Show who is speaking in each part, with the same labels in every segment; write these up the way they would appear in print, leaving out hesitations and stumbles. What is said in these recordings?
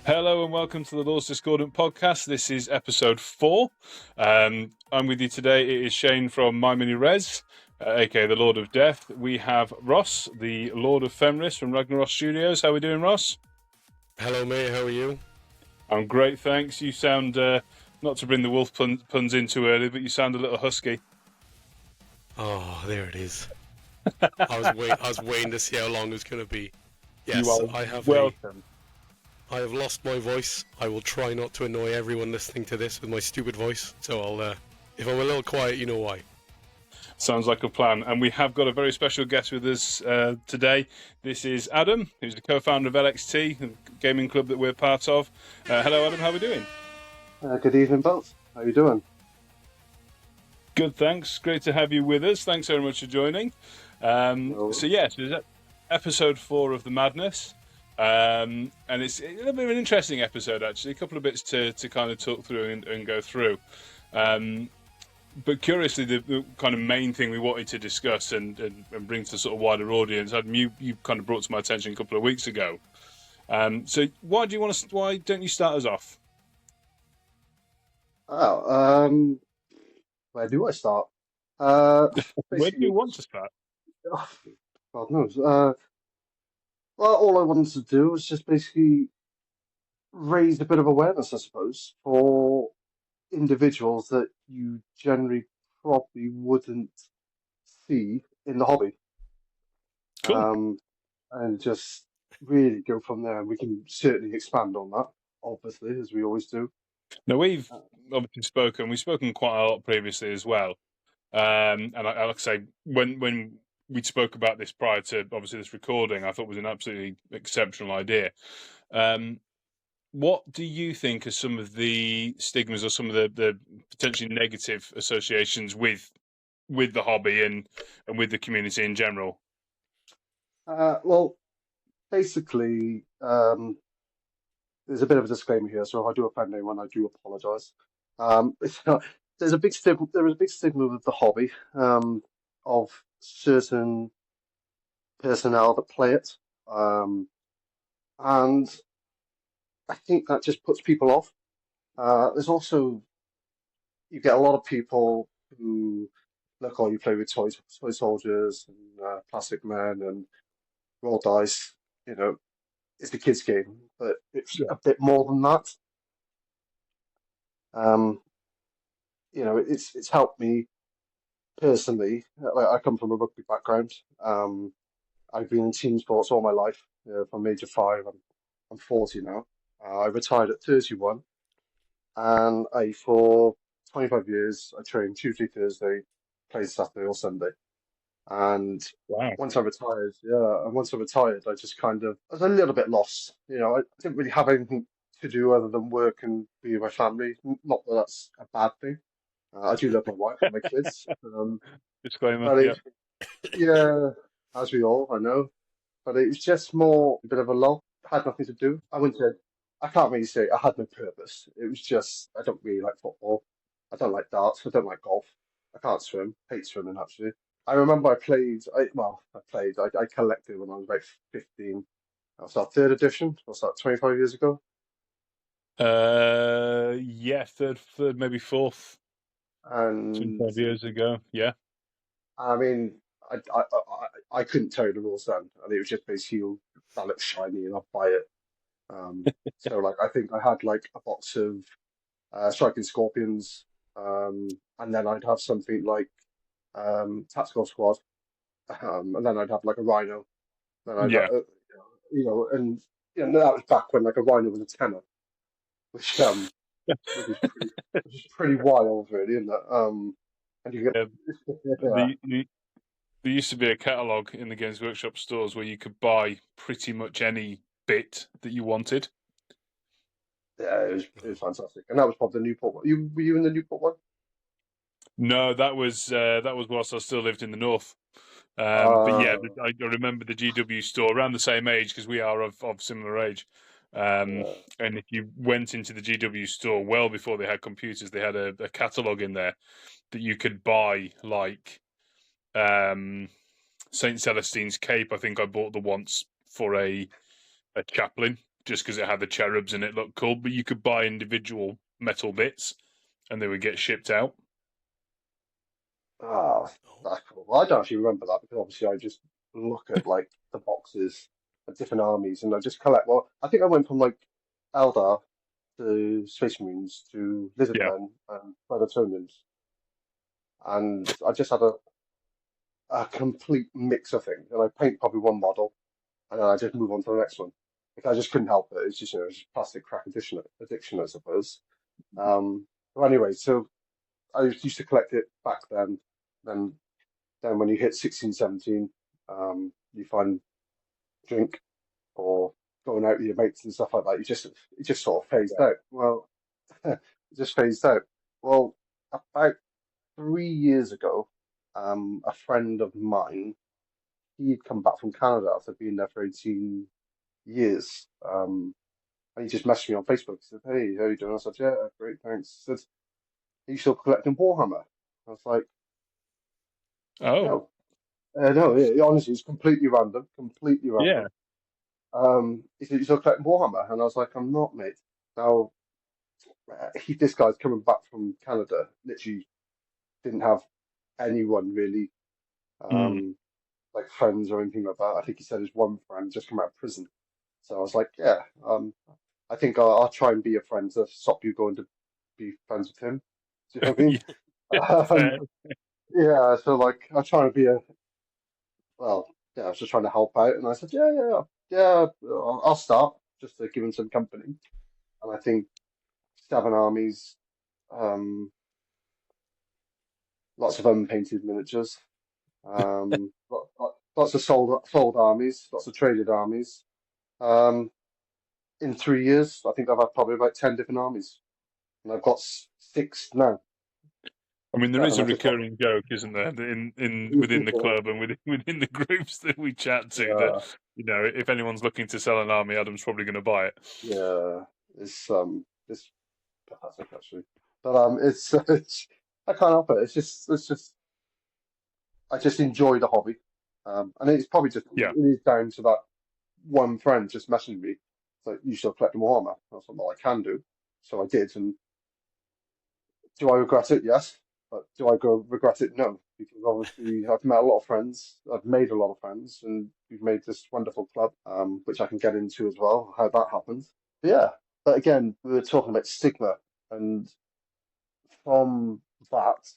Speaker 1: Hello and welcome to the Lord's Discordant podcast. This is episode 4. I'm with you today. It is Shane from My Mini Res, aka the Lord of Death. We have Ross, the Lord of Fenris from Ragnaros Studios. How are we doing, Ross?
Speaker 2: Hello, mate. How are you?
Speaker 1: I'm great, thanks. You sound, not to bring the wolf puns in too early, but you sound a little husky.
Speaker 2: Oh, there it is. I was waiting to see how long it was going to be. Yes,
Speaker 1: You are
Speaker 2: I have
Speaker 1: welcome.
Speaker 2: I have lost my voice. I will try not to annoy everyone listening to this with my stupid voice. So I'll, if I'm a little quiet, you know why.
Speaker 1: Sounds like a plan. And we have got a very special guest with us today. This is Adam, who's the co-founder of LXT, the gaming club that we're part of. Hello, Adam. How are we doing?
Speaker 3: Good evening, both. How you doing?
Speaker 1: Good, thanks. Great to have you with us. Thanks very much for joining. So yes, it's episode 4 of The Madness. And it's a little bit of an interesting episode, actually. A couple of bits to kind of talk through and go through. But curiously, the kind of main thing we wanted to discuss and bring to sort of wider audience, Adam, you kind of brought to my attention a couple of weeks ago. So why don't you start us off?
Speaker 3: Where do I start?
Speaker 1: Where do you want to start?
Speaker 3: God knows. Well, all I wanted to do was just basically raise a bit of awareness, I suppose, for individuals that you generally probably wouldn't see in the hobby.
Speaker 1: Cool.
Speaker 3: And just really go from there. And we can certainly expand on that, obviously, as we always do.
Speaker 1: Now, we've obviously we've spoken quite a lot previously as well. And like I say, when we spoke about this prior to obviously this recording, I thought it was an absolutely exceptional idea. What do you think are some of the stigmas or some of the potentially negative associations with the hobby and with the community in general?
Speaker 3: Well, basically, there's a bit of a disclaimer here, so if I do offend anyone, I do apologise. There is a big stigma with the hobby of certain personnel that play it, and I think that just puts people off. There's also, you get a lot of people who look, oh, you play with toy soldiers and plastic men and roll dice, you know. It's a kids' game, but it's a bit more than that. You know, it's helped me personally. Like, I come from a rugby background. I've been in team sports all my life. From age of 5, I'm 40 now. I retired at 31, and for 25 years I trained Tuesday, Thursday, played Saturday or Sunday. And
Speaker 1: Wow.
Speaker 3: once I retired, I just kind of I was a little bit lost. You know, I didn't really have anything to do other than work and be with my family. Not that that's a bad thing. I do love my wife and my kids.
Speaker 1: Disclaimer.
Speaker 3: But yeah, as we all, I know. But it was just more a bit of a lull. I had nothing to do. I can't really say I had no purpose. It was just, I don't really like football. I don't like darts. I don't like golf. I can't swim. Hate swimming, actually. I remember I collected when I was about 15. I was that 3rd edition. Was that 25 years ago?
Speaker 1: Yeah, third, maybe 4th.
Speaker 3: And
Speaker 1: 25 years ago, yeah.
Speaker 3: I mean, I couldn't tell you the rules then, and it was just basically that looks shiny and I'll buy it. So like I think I had like a box of striking scorpions, and then I'd have something like tactical squad, and then I'd have like a rhino. Then I'd have, and that was back when like a rhino was a tenner, which is pretty wild, really, isn't it? And you get
Speaker 1: There used to be a catalogue in the Games Workshop stores where you could buy pretty much any bit that you wanted.
Speaker 3: Yeah, it was fantastic, and that was probably the Newport one. Were you in the Newport one?
Speaker 1: No, that was whilst I still lived in the north. But yeah, I remember the GW store around the same age because we are of similar age. And if you went into the GW store well before they had computers, they had a catalogue in there that you could buy, like Saint Celestine's cape. I think I bought the once for a chaplain just because it had the cherubs and it looked cool. But you could buy individual metal bits, and they would get shipped out.
Speaker 3: Ah, that's cool. Well, I don't actually remember that because obviously I just look at like the boxes of different armies and I just collect. Well, I think I went from like Eldar to Space Marines to
Speaker 1: Yeah.
Speaker 3: Lizardmen and Predatorians, and I just had a complete mix of things. And I paint probably one model, and then I just move on to the next one because I just couldn't help it. It's just it's just plastic crack addiction, I suppose. But anyway, so I used to collect it back then. Then when you hit 16, 17, you find drink or going out with your mates and stuff like that. It just sort of phased out. Well, it just phased out. Well, about 3 years ago, a friend of mine, he'd come back from Canada after being there for 18 years. And he just messaged me on Facebook. He said, "Hey, how you doing?" I said, "Yeah, great, thanks." He said, "Are you still collecting Warhammer?" I was like,
Speaker 1: Oh,
Speaker 3: "No." No, honestly, it's completely random, completely
Speaker 1: yeah.
Speaker 3: random. He said, "You still collecting Warhammer?" And I was like, "I'm not, mate." Now, this guy's coming back from Canada, literally didn't have anyone really,
Speaker 1: Mm.
Speaker 3: like friends or anything like that. I think he said his one friend just come out of prison. So I was like, yeah, I think I'll try and be a friend to stop you going to be friends with him. Do you know what I mean? Um,
Speaker 1: Fair.
Speaker 3: yeah, so like I try to be well, yeah, I was just trying to help out, and I said, yeah, I'll start just to give him some company. And I think 7 armies, um, lots of unpainted miniatures, lots of sold armies, lots of traded armies. Um, in 3 years, I think I've had probably about 10 different armies, and I've got six now.
Speaker 1: I mean, there is
Speaker 3: Seven,
Speaker 1: a
Speaker 3: I've just got.
Speaker 1: recurring joke, isn't there, that in within the club and within the groups that we chat to, that
Speaker 3: Yeah,
Speaker 1: if anyone's looking to sell an army, Adam's probably going to buy it.
Speaker 3: yeah, it's pathetic actually, but it's I can't help it. It's just I just enjoy the hobby, and it's probably just
Speaker 1: Yeah.
Speaker 3: it is down to that one friend just messaging me. It's like, "You still collecting Warhammer?" I was like, "Well, I can do," so I did. And do I regret it? Yes, but do I go regret it? No, because obviously I've met a lot of friends, I've made a lot of friends, and we've made this wonderful club, which I can get into as well, how that happened. But yeah, but again, we were talking about stigma, and from that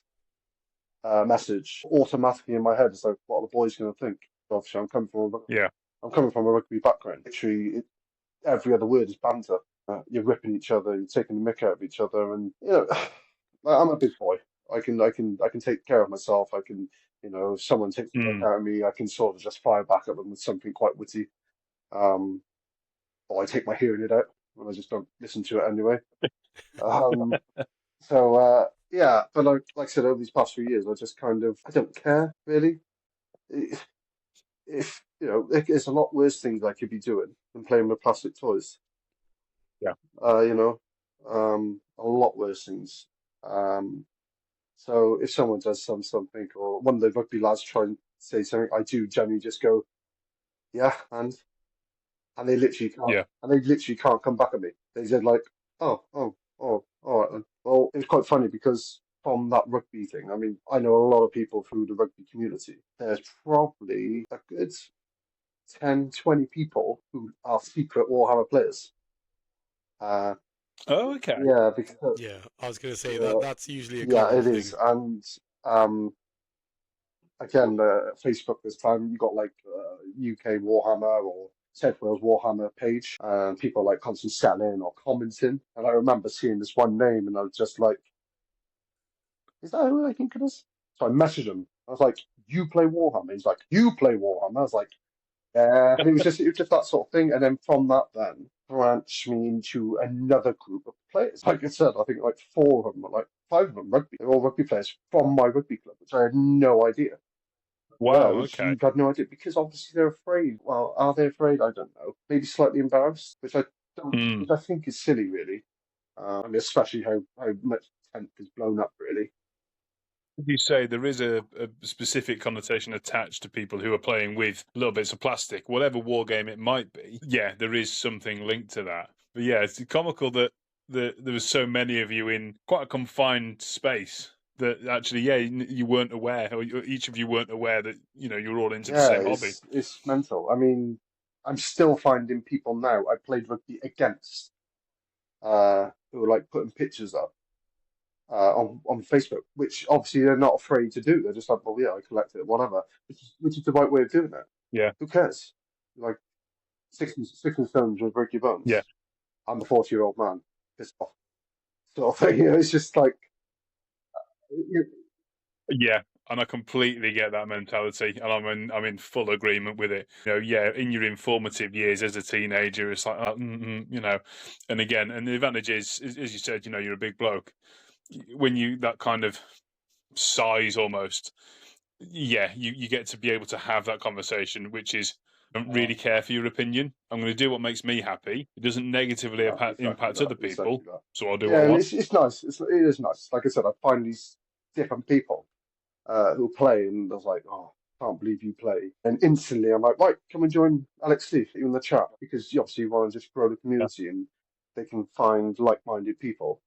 Speaker 3: message, automatically in my head, it's like, what are the boys going to think? Obviously,
Speaker 1: Yeah.
Speaker 3: I'm coming from a rugby background. Literally, every other word is banter. You're ripping each other, you're taking the mick out of each other, and I'm a big boy. I can take care of myself. I can, if someone takes the mick
Speaker 1: Mm.
Speaker 3: out of me, I can sort of just fire back at them with something quite witty. Um, or I take my hearing aid out and I just don't listen to it anyway. Um, so yeah, but like I said, over these past few years, I just kind of I don't care really. If there's a lot worse things I could be doing than playing with plastic toys.
Speaker 1: Yeah.
Speaker 3: You know, a lot worse things. So if someone does something, or one of the rugby lads try and say something, I do generally just go, yeah, and they literally can't,
Speaker 1: Yeah.
Speaker 3: come back at me. They said like, oh, all right then. Well, it was quite funny because from that rugby thing, I mean, I know a lot of people through the rugby community. There's probably a good 10, 20 people who are secret Warhammer players. Uh,
Speaker 1: Oh, okay.
Speaker 3: yeah, because
Speaker 2: Yeah, I was going to say
Speaker 3: uh,
Speaker 2: that's usually a
Speaker 3: yeah,
Speaker 2: common
Speaker 3: it is,
Speaker 2: thing.
Speaker 3: and again, Facebook this time you got like UK Warhammer or South Wales Warhammer page, and people like constantly selling or commenting. And I remember seeing this one name, and I was just like, "Is that who I think it is?" So I messaged him. I was like, "You play Warhammer?" He's like, "You play Warhammer?" I was like, "Yeah." And it was just that sort of thing. And then from that, then branched me into another group of players. Like I said, I think like four of them, like five of them rugby. They're all rugby players from my rugby club, which I had no idea. Yeah,
Speaker 1: Wow.
Speaker 3: which
Speaker 1: Okay.
Speaker 3: you've had no idea because obviously they're afraid. Well, are they afraid? I don't know. Maybe slightly embarrassed, which I don't,
Speaker 1: Mm.
Speaker 3: which I think is silly, really. I mean, especially how much tent is blown up, really.
Speaker 1: As you say, there is a specific connotation attached to people who are playing with little bits of plastic, whatever war game it might be. Yeah, there is something linked to that. But yeah, it's comical that there was so many of you in quite a confined space that actually, yeah, you weren't aware, or each of you weren't aware that you're all into the
Speaker 3: Yeah,
Speaker 1: same hobby.
Speaker 3: it's mental. I mean, I'm still finding people now I played rugby against who are like putting pictures up on Facebook, which obviously they're not afraid to do. They're just like, well, yeah, I collect it, whatever. Which is the right way of doing it.
Speaker 1: Yeah,
Speaker 3: Who cares? Like six and stones will break your bones.
Speaker 1: yeah,
Speaker 3: I'm a 40-year-old man, pissed off, sort of thing. It's just like,
Speaker 1: yeah. And I completely get that mentality, and I'm in full agreement with it. Yeah, in your informative years as a teenager, it's like, and again, and the advantage is, as you said, you're a big bloke. When you that kind of size almost, yeah, you get to be able to have that conversation, which is, I don't really care for your opinion. I'm going to do what makes me happy. It doesn't negatively impact other people, so I'll do what I
Speaker 3: and
Speaker 1: want.
Speaker 3: it's nice. It is nice. Like I said, I find these different people who play, and I was like, oh, can't believe you play. And instantly, I'm like, right, come and join Alex Steve in the chat, because you obviously want to just grow the community, and they can find like-minded people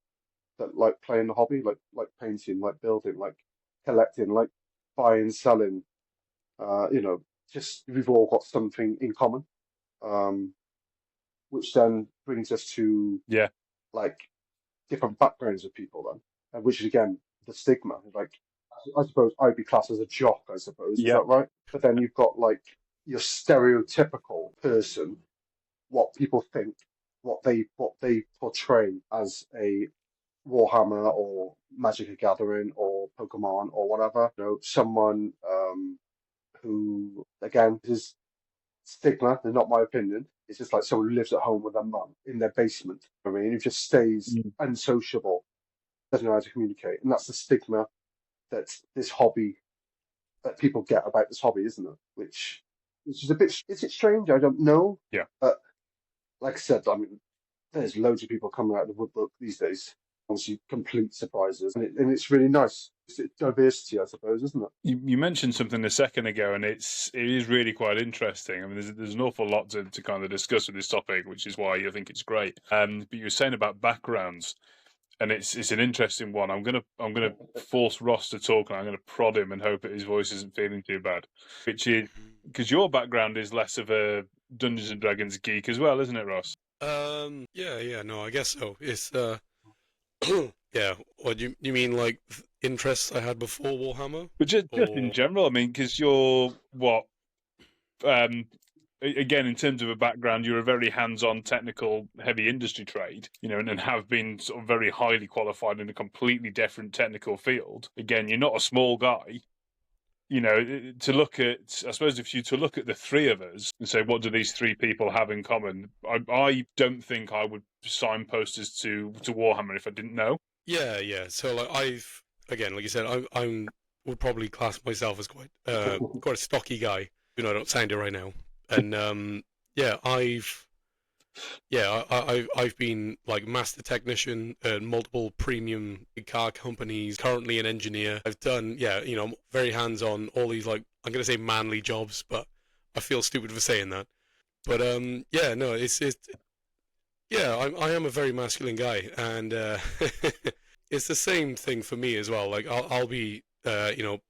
Speaker 3: that like playing the hobby, like painting, like building, like collecting, like buying, selling. Just we've all got something in common, which then brings us to
Speaker 1: Yeah,
Speaker 3: like different backgrounds of people then, and which is again the stigma. Like I suppose I'd be classed as a jock, I suppose, is
Speaker 1: yeah,
Speaker 3: that right? But then you've got like your stereotypical person, what people think, what they portray as a Warhammer or Magic the Gathering or Pokemon or whatever. Someone who again is stigma, is not my opinion. It's just like someone who lives at home with their mum in their basement. I mean, who just stays unsociable, doesn't know how to communicate, and that's the stigma that this hobby that people get about this hobby, isn't it? Which is a bit. Is it strange? I don't know.
Speaker 1: yeah.
Speaker 3: But like I said, I mean, there's loads of people coming out of the woodwork these days. Obviously, complete surprises, and it's really nice. It's diversity, I suppose, isn't it?
Speaker 1: You mentioned something a second ago, and it is really quite interesting. I mean, there's an awful lot to kind of discuss with this topic, which is why I think it's great. But you were saying about backgrounds, and it's an interesting one. I'm gonna force Ross to talk, and I'm gonna prod him and hope that his voice isn't feeling too bad. Which is because your background is less of a Dungeons and Dragons geek as well, isn't it, Ross?
Speaker 2: Yeah, no, I guess so. It's yeah. What do you mean, like interests I had before Warhammer?
Speaker 1: But just in general, I mean, because you're what again, in terms of a background, you're a very hands-on, technical, heavy industry trade, and have been sort of very highly qualified in a completely different technical field. Again, you're not a small guy. To look at, I suppose, if you to look at the three of us and say, what do these three people have in common? I don't think I would signpost us to Warhammer if I didn't know.
Speaker 2: Yeah. So like like you said, I'm would probably class myself as quite a stocky guy. I don't sound it right now. And I've been like master technician at multiple premium car companies, currently an engineer. I've done, very hands-on, all these, like, I'm going to say manly jobs, but I feel stupid for saying that. But, I am a very masculine guy, and it's the same thing for me as well. Like, I'll be, when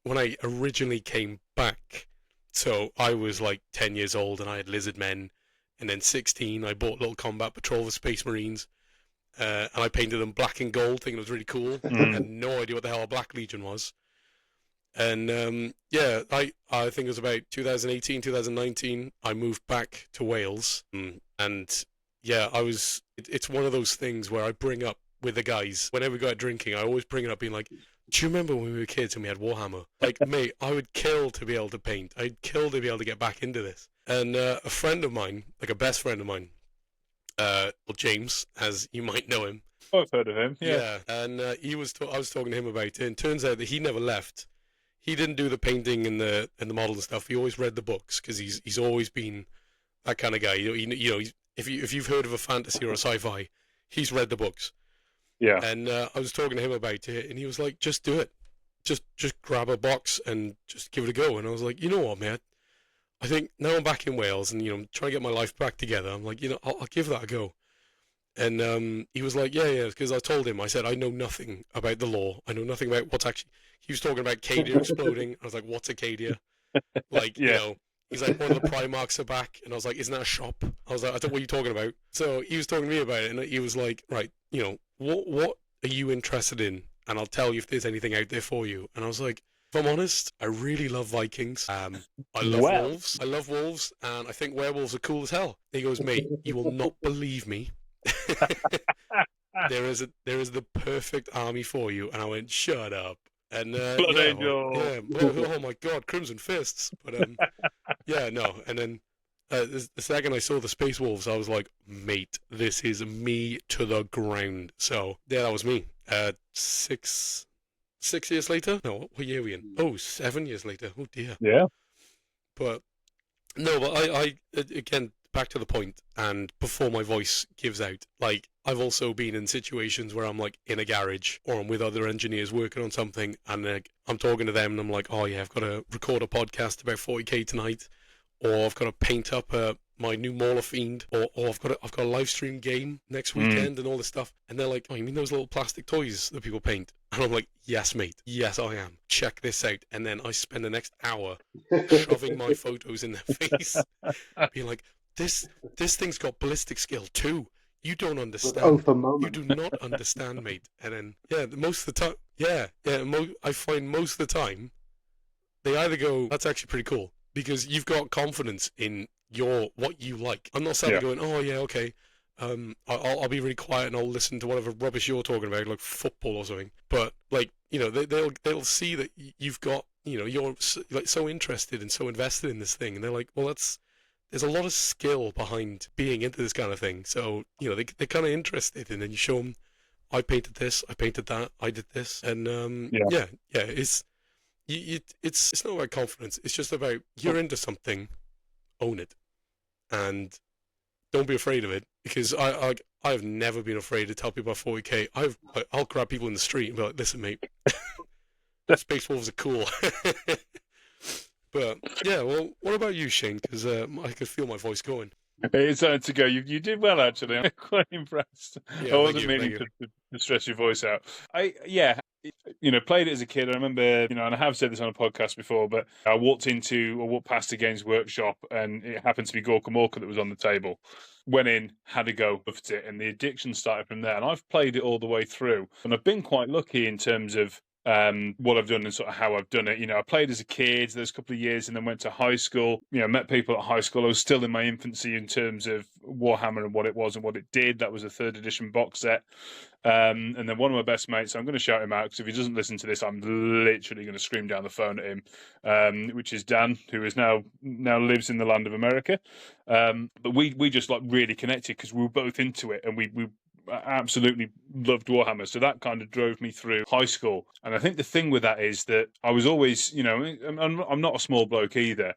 Speaker 2: I originally came back, so I was like 10 years old and I had lizard men. And then 16, I bought Little Combat Patrol for Space Marines, and I painted them black and gold, thinking it was really cool. I had no idea what the hell a Black Legion was. And I think it was about 2018, 2019, I moved back to Wales. And yeah, it's one of those things where I bring up with the guys, whenever we go out drinking, I always bring it up being like, do you remember when we were kids and we had Warhammer? Like, mate, I would kill to be able to paint. I'd kill to be able to get back into this. And a friend of mine, like a best friend of mine, James, as you might know him.
Speaker 1: Oh, I've heard of him. Yeah.
Speaker 2: And I was talking to him about it, and it turns out that he never left. He didn't do the painting and the model and stuff. He always read the books because he's always been that kind of guy. If you've heard of a fantasy or a sci-fi, he's read the books.
Speaker 1: Yeah.
Speaker 2: And I was talking to him about it, and he was like, "Just do it. Just grab a box and just give it a go." And I was like, "You know what, mate? I think now I'm back in Wales, and I'm trying to get my life back together. I'm like, I'll give that a go." And he was like, "Yeah, yeah," because I told him, I said, "I know nothing about the law. I know nothing about what's actually." He was talking about Cadia exploding. I was like, "What's a Cadia?" Like,
Speaker 1: Yeah.
Speaker 2: he's like, "One of the Primarchs are back," and I was like, "Isn't that a shop?" I was like, "I don't know what you're talking about." So he was talking to me about it, and he was like, "Right, what are you interested in? And I'll tell you if there's anything out there for you." And I was like, "If I'm honest, I really love Vikings. I love
Speaker 1: Well.
Speaker 2: wolves. I love wolves, and I think werewolves are cool as hell." He goes, "Mate, you will not believe me." there is the perfect army for you. And I went, "Shut up." And
Speaker 1: Blood
Speaker 2: yeah,
Speaker 1: Angel.
Speaker 2: oh my God, Crimson Fists. But yeah, no. And then the second I saw the Space Wolves, I was like, "Mate, this is me to the ground." So yeah, that was me. 6 years later. No, what year are we in? Oh, 7 years later. Oh dear.
Speaker 1: Yeah.
Speaker 2: But no, but I again, back to the point, and before my voice gives out, like, I've also been in situations where I'm like in a garage or I'm with other engineers working on something, and I'm talking to them and I'm like, "Oh yeah, I've got to record a podcast about 40k tonight, or I've got to paint up my new Mauler Fiend, or I've got a live stream game next weekend and all this stuff." And they're like, "Oh, you mean those little plastic toys that people paint?" And I'm like, "Yes, mate. Yes, I am. Check this out." And then I spend the next hour shoving my photos in their face, being like, this thing's got ballistic skill too. You don't understand.
Speaker 3: For
Speaker 2: You
Speaker 3: moment.
Speaker 2: do not understand, mate." And then, yeah, most of the time, I find most of the time, they either go, "That's actually pretty cool," because you've got confidence in what you like. I'm not suddenly going, "Oh yeah, okay, I'll be really quiet and I'll listen to whatever rubbish you're talking about, like football or something." But like, they'll see that you've got, you're like so interested and so invested in this thing, and they're like, "Well, there's a lot of skill behind being into this kind of thing." So they're kind of interested, and then you show them, "I painted this, I painted that, I did this," and yeah, it's not about confidence. It's just about, you're into something, own it, and don't be afraid of it. Because I have never been afraid to tell people about 40k. I'll grab people in the street and be like, "Listen, mate, Space Wolves are cool." But yeah, well, what about you, Shane? Because I could feel my voice going.
Speaker 1: It's time to go. You did well, actually. I'm quite impressed.
Speaker 2: Yeah,
Speaker 1: I
Speaker 2: thank
Speaker 1: wasn't
Speaker 2: you,
Speaker 1: meaning
Speaker 2: thank you.
Speaker 1: to stress your voice out. Played it as a kid. I remember, and I have said this on a podcast before, but I walked past a Games Workshop, and it happened to be Gorka Morka that was on the table. Went in, had a go, loved it, and the addiction started from there. And I've played it all the way through, and I've been quite lucky in terms of what I've done and sort of how I've done it. I played as a kid, those couple of years, and then went to high school. Met people at high school. I was still in my infancy in terms of Warhammer and what it was and what it did. That was a 3rd edition box set. And then one of my best mates, I'm going to shout him out because if he doesn't listen to this, I'm literally going to scream down the phone at him, which is Dan, who is now lives in the land of America. But we just like really connected because we were both into it, and we absolutely loved Warhammer. So that kind of drove me through high school. And I think the thing with that is that I was always, I'm not a small bloke either.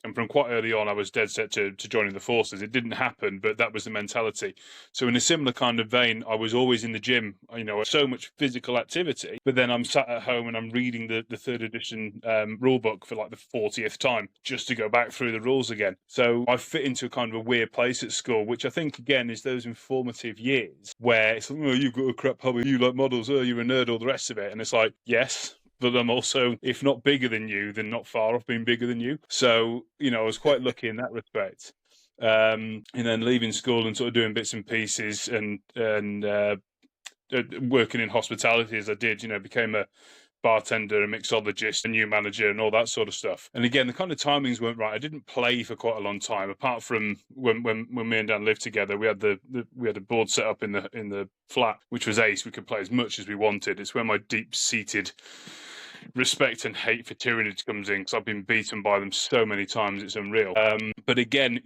Speaker 1: And from quite early on, I was dead set to joining the forces. It didn't happen, but that was the mentality. So in a similar kind of vein, I was always in the gym, so much physical activity, but then I'm sat at home and I'm reading the 3rd edition rule book for like the 40th time just to go back through the rules again. So I fit into a kind of a weird place at school, which I think, again, is those informative years where it's like, "Oh, you've got a crap hobby, you like models, oh, you're a nerd," all the rest of it. And it's like, yes, but I'm also, if not bigger than you, then not far off being bigger than you. So, I was quite lucky in that respect. And then leaving school and sort of doing bits and pieces and working in hospitality as I did, became a bartender, a mixologist, a new manager, and all that sort of stuff. And again, the kind of timings weren't right. I didn't play for quite a long time, apart from when me and Dan lived together. We had we had a board set up in the flat, which was ace. We could play as much as we wanted. It's where my deep-seated respect and hate for Tyranids comes in, because I've been beaten by them so many times, it's unreal. But again,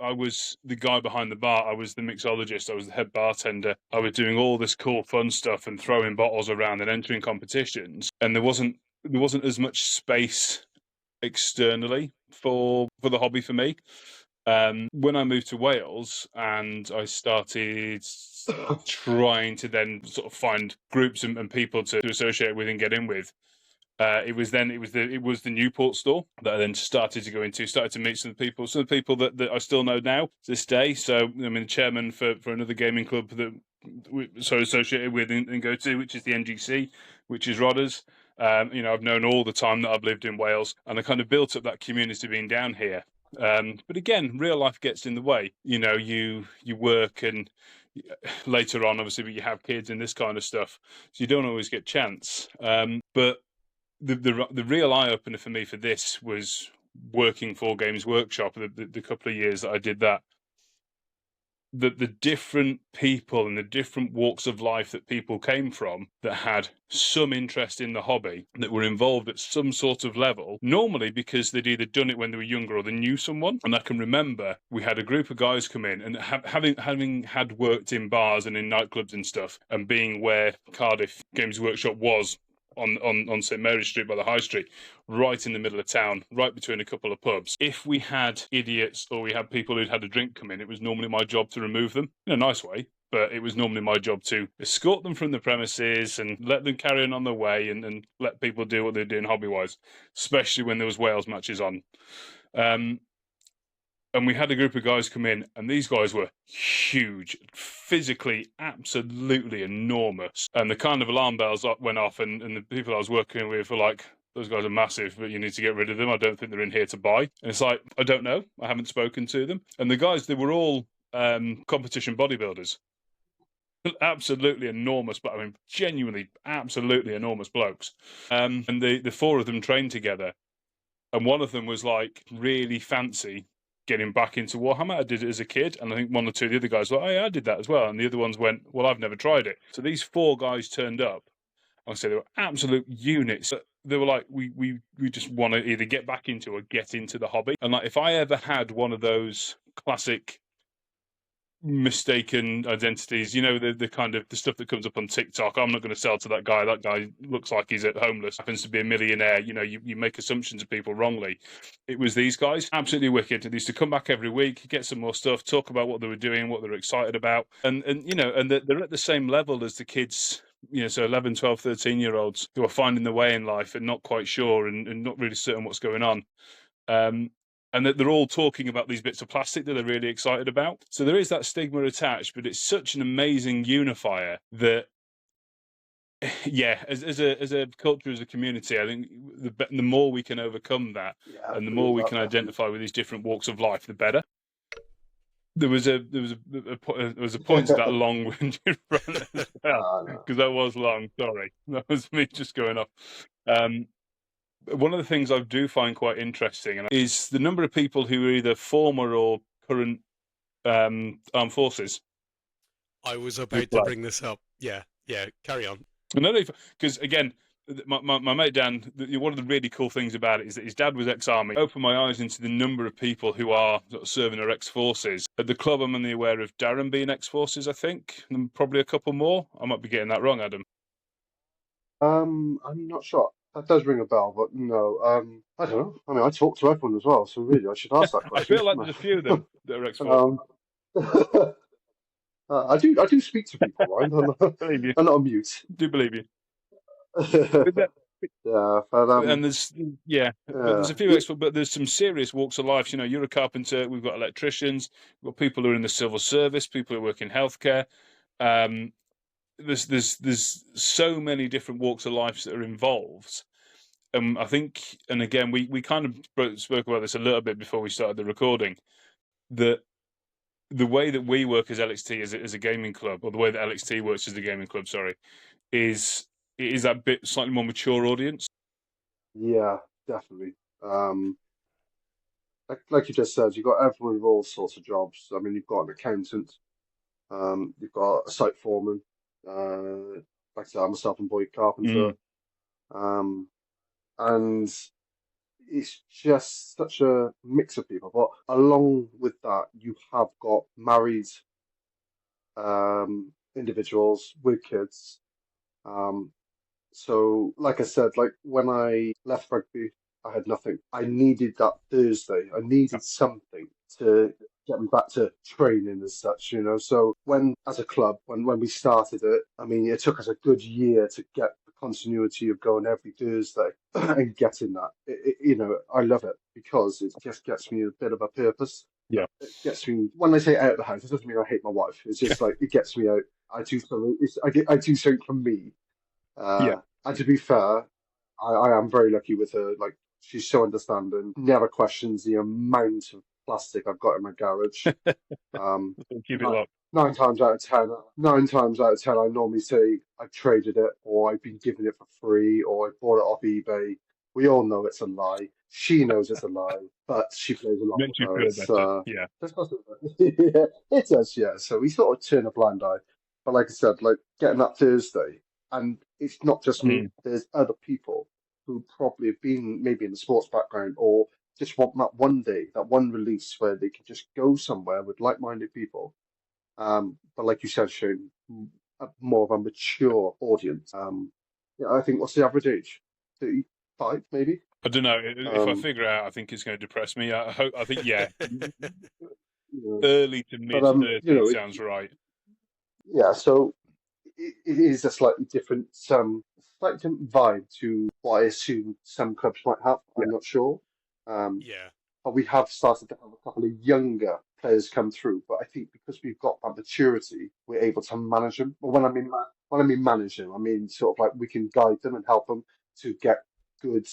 Speaker 1: I was the guy behind the bar. I was the mixologist. I was the head bartender. I was doing all this cool, fun stuff and throwing bottles around and entering competitions. And there wasn't as much space externally for the hobby for me. When I moved to Wales and I started trying to then sort of find groups and people to associate with and get in with, it was the Newport store that I then started to go into, started to meet some of the people that I still know now to this day. So I'm the chairman for another gaming club that we're so associated with and go to, which is the NGC, which is Rodders. I've known all the time that I've lived in Wales, and I kind of built up that community being down here. But again, real life gets in the way. You work and later on, obviously, but you have kids and this kind of stuff, so you don't always get chance. But the real eye opener for me for this was working for Games Workshop. The couple of years that I did that, the different people and the different walks of life that people came from that had some interest in the hobby, that were involved at some sort of level, normally because they'd either done it when they were younger or they knew someone. And I can remember we had a group of guys come in, and having had worked in bars and in nightclubs and stuff, and being where Cardiff Games Workshop was on St Mary's Street by the High Street, right in the middle of town, right between a couple of pubs. If we had idiots or we had people who'd had a drink come in, it was normally my job to remove them in a nice way. But it was normally my job to escort them from the premises and let them carry on their way and let people do what they're doing hobby-wise, especially when there was Wales matches on. And we had a group of guys come in, and these guys were huge, physically absolutely enormous. And the kind of alarm bells went off, and the people I was working with were like, those guys are massive, but you need to get rid of them. I don't think they're in here to buy. And it's like, I don't know. I haven't spoken to them. And the guys, they were all competition bodybuilders. Absolutely enormous, but I mean, genuinely, absolutely enormous blokes. And the four of them trained together. And one of them was like really fancy getting back into Warhammer. I did it as a kid, and I think one or two of the other guys were like, oh yeah, I did that as well. And the other ones went, well, I've never tried it. So these four guys turned up. I say they were absolute units. They were like, we just want to either get back into or get into the hobby. And like, if I ever had one of those classic mistaken identities, the kind of the stuff that comes up on TikTok, I'm not going to sell to that guy. That guy looks like he's at homeless, happens to be a millionaire. You make assumptions of people wrongly. It was these guys, absolutely wicked. They used to come back every week, get some more stuff, talk about what they were doing, what they were excited about, and they're at the same level as the kids, so 11, 12, 13-year-olds who are finding their way in life and not quite sure and not really certain what's going on. And that they're all talking about these bits of plastic that they're really excited about. So there is that stigma attached, but it's such an amazing unifier that, yeah, as a culture, as a community, I think the more we can overcome that, and the more we can identify with these different walks of life, the better. There was a point to that long-winded run as well, because that was long. Sorry, that was me just going off. One of the things I do find quite interesting is the number of people who are either former or current armed forces.
Speaker 2: I was about to bring this up. Yeah, carry on.
Speaker 1: Because again, my mate Dan, one of the really cool things about it is that his dad was ex-army. Opened my eyes into the number of people who are sort of serving or ex-forces. At the club, I'm only aware of Darren being ex-forces, I think, and probably a couple more. I might be getting that wrong, Adam.
Speaker 3: I'm not sure. That does ring a bell, but no. I don't know. I mean, I talk to everyone as well, so really, I should ask that question.
Speaker 1: I feel like there's a few of them that are ex-forces.
Speaker 3: I do speak to people, right?
Speaker 1: Believe you.
Speaker 3: I'm not on mute.
Speaker 1: I do believe you. And there's but there's a few experts, but there's some serious walks of life. You're a carpenter. We've got electricians. We've got people who are in the civil service. People who work in healthcare. There's so many different walks of life that are involved. I think, and again, we kind of spoke about this a little bit before we started the recording, that the way that we work as LXT as a gaming club, or the way that LXT works as a gaming club, is that bit slightly more mature audience.
Speaker 3: Yeah, definitely. Like you just said, you've got everyone with all sorts of jobs. I mean, you've got an accountant, you've got a site foreman, like I said, I'm a self-employed carpenter, and it's just such a mix of people. But along with that, you have got married individuals with kids. So, like I said, like when I left rugby, I had nothing. I needed that Thursday. I needed something. to get me back to training as such, So as a club, when we started it, I mean, it took us a good year to get the continuity of going every Thursday and getting that. I love it because it just gets me a bit of a purpose.
Speaker 1: Yeah.
Speaker 3: It gets me, when I say out of the house, it doesn't mean I hate my wife. It's just like, it gets me out. I do something, I do something for me. And to be fair, I am very lucky with her. Like, she's so understanding, never questions the amount of plastic I've got in my garage.
Speaker 1: Keep it locked.
Speaker 3: 9 times out of ten, I normally say I've traded it, or I've been given it for free, or I bought it off eBay. We all know it's a lie. She knows it's a lie, but she plays along
Speaker 1: Makes
Speaker 3: with
Speaker 1: you
Speaker 3: her.
Speaker 1: feel better. Yeah.
Speaker 3: Yeah, it does, yeah. So we sort of turn a blind eye. But like I said, like getting that Thursday, and it's not just me. There's other people who probably have been maybe in the sports background or just want that one day, that one release where they can just go somewhere with like-minded people. But like you said, Shane, more of a mature audience. Yeah, I think what's the average age? 35, maybe?
Speaker 1: I don't know. If I figure it out, I think it's going to depress me. I think, yeah, early to mid 30s sounds right.
Speaker 3: Yeah, so it is a slightly different vibe to what I assume some clubs might have. I'm not sure. But we have started to have a couple of younger players come through. But I think because we've got that maturity, we're able to manage them. But when I mean manage them, I mean sort of like we can guide them and help them to get good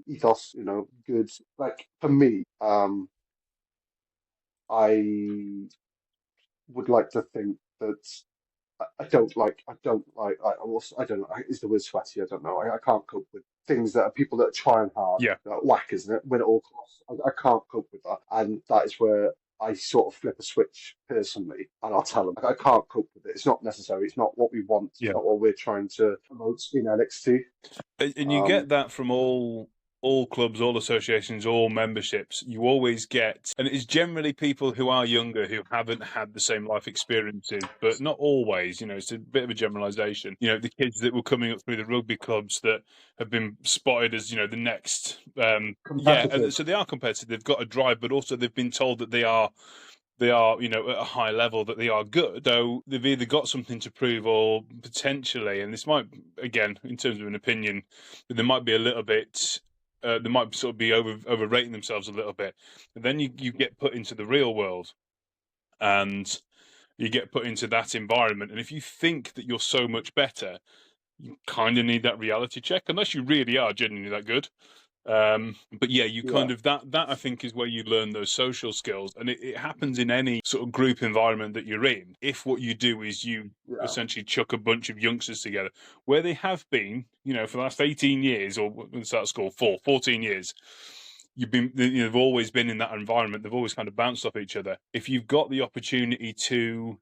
Speaker 3: ethos. Good. Like for me, I would like to think that I don't like, I don't know, is the word sweaty? I don't know. I can't cope with things that are people that are trying hard.
Speaker 1: Yeah.
Speaker 3: Whack, isn't it? Win at all costs. I can't cope with that. And that is where I sort of flip a switch personally, and I'll tell them, I can't cope with it. It's not necessary. It's not what we want. It's not what we're trying to promote in LXT.
Speaker 1: And you get that from all clubs, all associations, all memberships. You always get, and it's generally people who are younger who haven't had the same life experiences, but not always. It's a bit of a generalization. The kids that were coming up through the rugby clubs that have been spotted as the next, so they are competitive. They've got a drive, but also they've been told that they are at a high level, that they are good. So they've either got something to prove or potentially, and this might, again, in terms of an opinion, there might be a little bit. They might sort of be overrating themselves a little bit. And then you get put into the real world, and you get put into that environment. And if you think that you're so much better, you kind of need that reality check, unless you really are genuinely that good. But yeah, kind of that I think is where you learn those social skills, and it happens in any sort of group environment that you're in. If what you do is you essentially chuck a bunch of youngsters together, where they have been, for the last 18 years, or when they start school, 14 years, they've always been in that environment. They've always kind of bounced off each other. If you've got the opportunity to,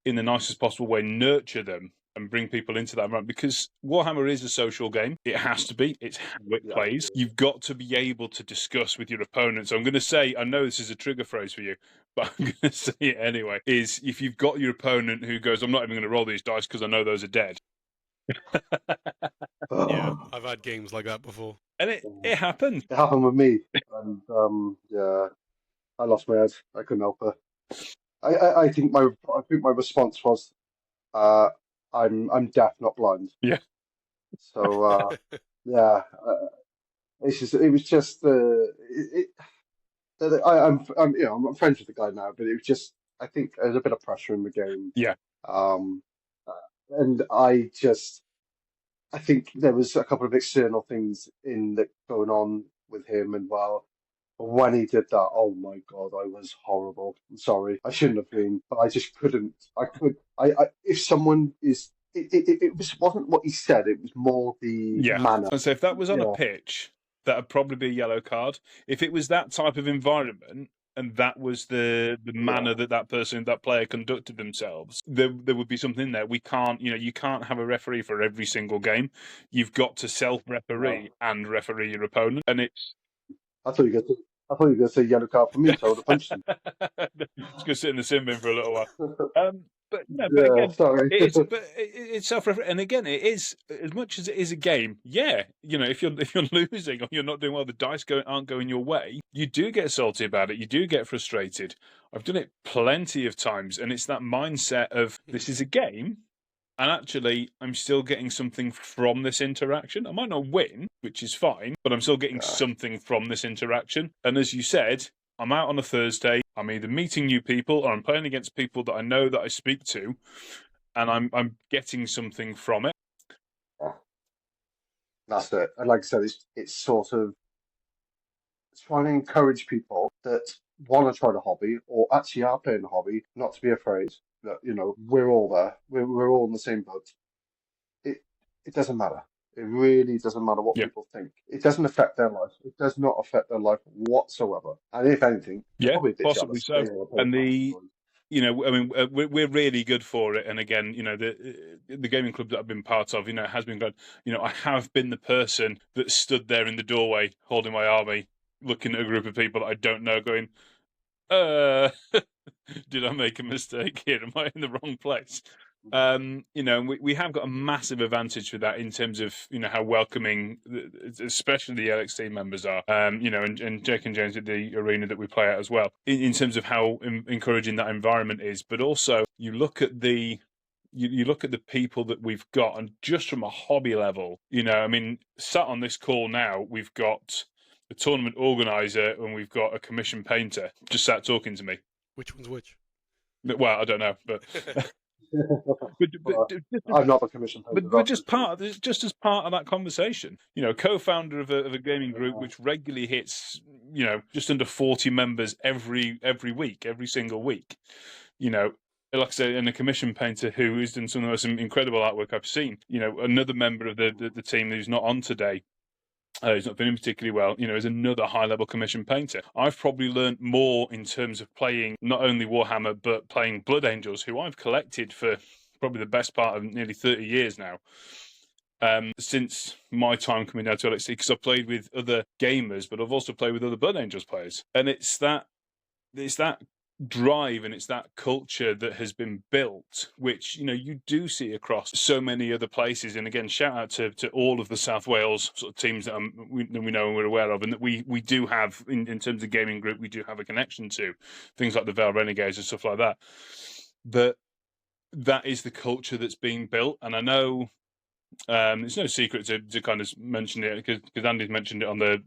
Speaker 1: in the nicest possible way, nurture them and bring people into that environment, because Warhammer is a social game. It has to be. It's how it plays. You've got to be able to discuss with your opponents. So I'm going to say, I know this is a trigger phrase for you, but I'm going to say it anyway, is if you've got your opponent who goes, I'm not even going to roll these dice because I know those are dead.
Speaker 2: Yeah, I've had games like that before.
Speaker 1: And it happened.
Speaker 3: It happened with me. And I lost my head. I couldn't help it. I think my response was, I'm deaf, not blind.
Speaker 1: Yeah.
Speaker 3: So it was just I'm friends with the guy now, but it was just, I think there's a bit of pressure in the game.
Speaker 1: Yeah.
Speaker 3: And I think there was a couple of external things going on with him, and when he did that, oh my God, I was horrible. I'm sorry, I shouldn't have been, but I just couldn't. If someone is, it wasn't what he said. It was more the manner.
Speaker 1: And so if that was on a pitch, that would probably be a yellow card. If it was that type of environment, and that was the manner that player conducted themselves, there would be something there. We can't, you can't have a referee for every single game. You've got to self-referee and referee your opponent, and it's.
Speaker 3: I thought you were going to say yellow card for me, so I would have punched him.
Speaker 1: Just going to sit in the sin bin for a little while. But no, but
Speaker 3: Yeah,
Speaker 1: again,
Speaker 3: sorry.
Speaker 1: it's self. And again, it is, as much as it is a game. Yeah, if you're losing or you're not doing well, the dice aren't going your way. You do get salty about it. You do get frustrated. I've done it plenty of times, and it's that mindset of this is a game, and actually, I'm still getting something from this interaction. I might not win, which is fine, but I'm still getting something from this interaction. And as you said, I'm out on a Thursday. I'm either meeting new people or I'm playing against people that I know that I speak to, and I'm getting something from it.
Speaker 3: That's it. And like I said, it's sort of trying to encourage people that want to try the hobby or actually are playing the hobby, not to be afraid that, we're all there. We're all in the same boat. It doesn't matter. It really doesn't matter what people think. It doesn't affect their life. It does not affect their life whatsoever. And if anything, probably a bit
Speaker 1: possibly
Speaker 3: jealous.
Speaker 1: so. And we're really good for it. And again, the gaming club that I've been part of, it has been good. I have been the person that stood there in the doorway holding my army, looking at a group of people that I don't know, going, did I make a mistake here? Am I in the wrong place? We have got a massive advantage with that in terms of how welcoming, especially the LXT members are. And Jake and James at the arena that we play at as well, in terms of how encouraging that environment is. But also, you look at the people that we've got, and just from a hobby level, sat on this call now, we've got a tournament organizer and we've got a commission painter just sat talking to me.
Speaker 2: Which one's which?
Speaker 1: Well, I don't know, but.
Speaker 3: I'm not a commission painter.
Speaker 1: But just as part of that conversation, co-founder of a gaming group which regularly hits, just under 40 members every week, every single week. Like I say, and a commission painter who has done some of the most incredible artwork I've seen. Another member of the team who's not on today. He's not feeling particularly well, is another high-level commission painter. I've probably learned more in terms of playing not only Warhammer, but playing Blood Angels, who I've collected for probably the best part of nearly 30 years now, since my time coming down to LXT, because I've played with other gamers, but I've also played with other Blood Angels players. And it's that drive and it's that culture that has been built, which you do see across so many other places. And again, shout out to all of the South Wales sort of teams that we know and we're aware of, and that we do have in terms of gaming group, we do have a connection to things like the Vale Renegades and stuff like that. But that is the culture that's being built, and I know it's no secret to kind of mention it because Andy's mentioned it on the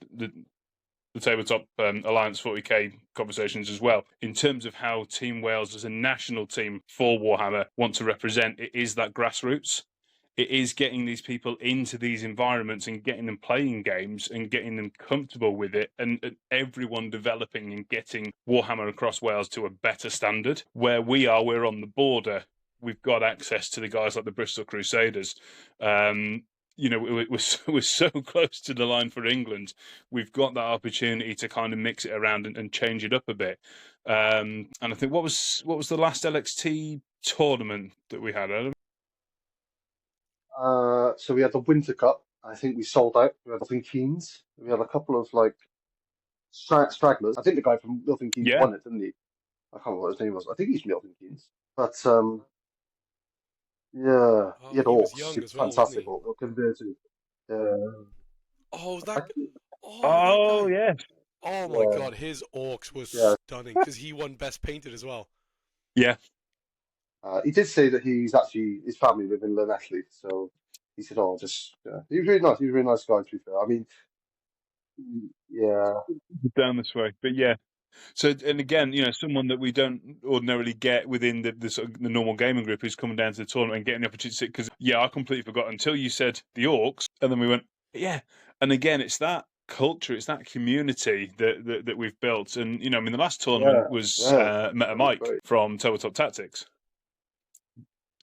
Speaker 1: Tabletop Alliance 40k conversations as well, in terms of how Team Wales as a national team for Warhammer want to represent. It is that grassroots. It is getting these people into these environments and getting them playing games and getting them comfortable with it, and everyone developing and getting Warhammer across Wales to a better standard. Where we're on the border, we've got access to the guys like the Bristol Crusaders. We're so close to the line for England. We've got that opportunity to kind of mix it around and change it up a bit. And I think what was the last LXT tournament that we had, Adam?
Speaker 3: So we had the Winter Cup. I think we sold out. We had Milton Keynes. We had a couple of stragglers. I think the guy from Milton Keynes won it, didn't he? I can't remember what his name was. I think he's Milton Keynes. But yeah, he had orcs.
Speaker 2: Young as
Speaker 3: well, fantastic orc compared to.
Speaker 2: Oh, that.
Speaker 1: Yeah.
Speaker 2: Oh my God, his orcs was stunning because he won Best Painted as well.
Speaker 1: Yeah.
Speaker 3: He did say that his family live in Llanelli, so he said, "Oh, just." He was really nice. He was a really nice guy, to be fair. I mean, yeah,
Speaker 1: down this way, but yeah. So, and again, someone that we don't ordinarily get within the sort of the normal gaming group who's coming down to the tournament and getting the opportunity to sit, because I completely forgot until you said the orcs, and then we went, yeah. And again, it's that culture, it's that community that we've built. And the last tournament was met a Mike from Tabletop Tactics.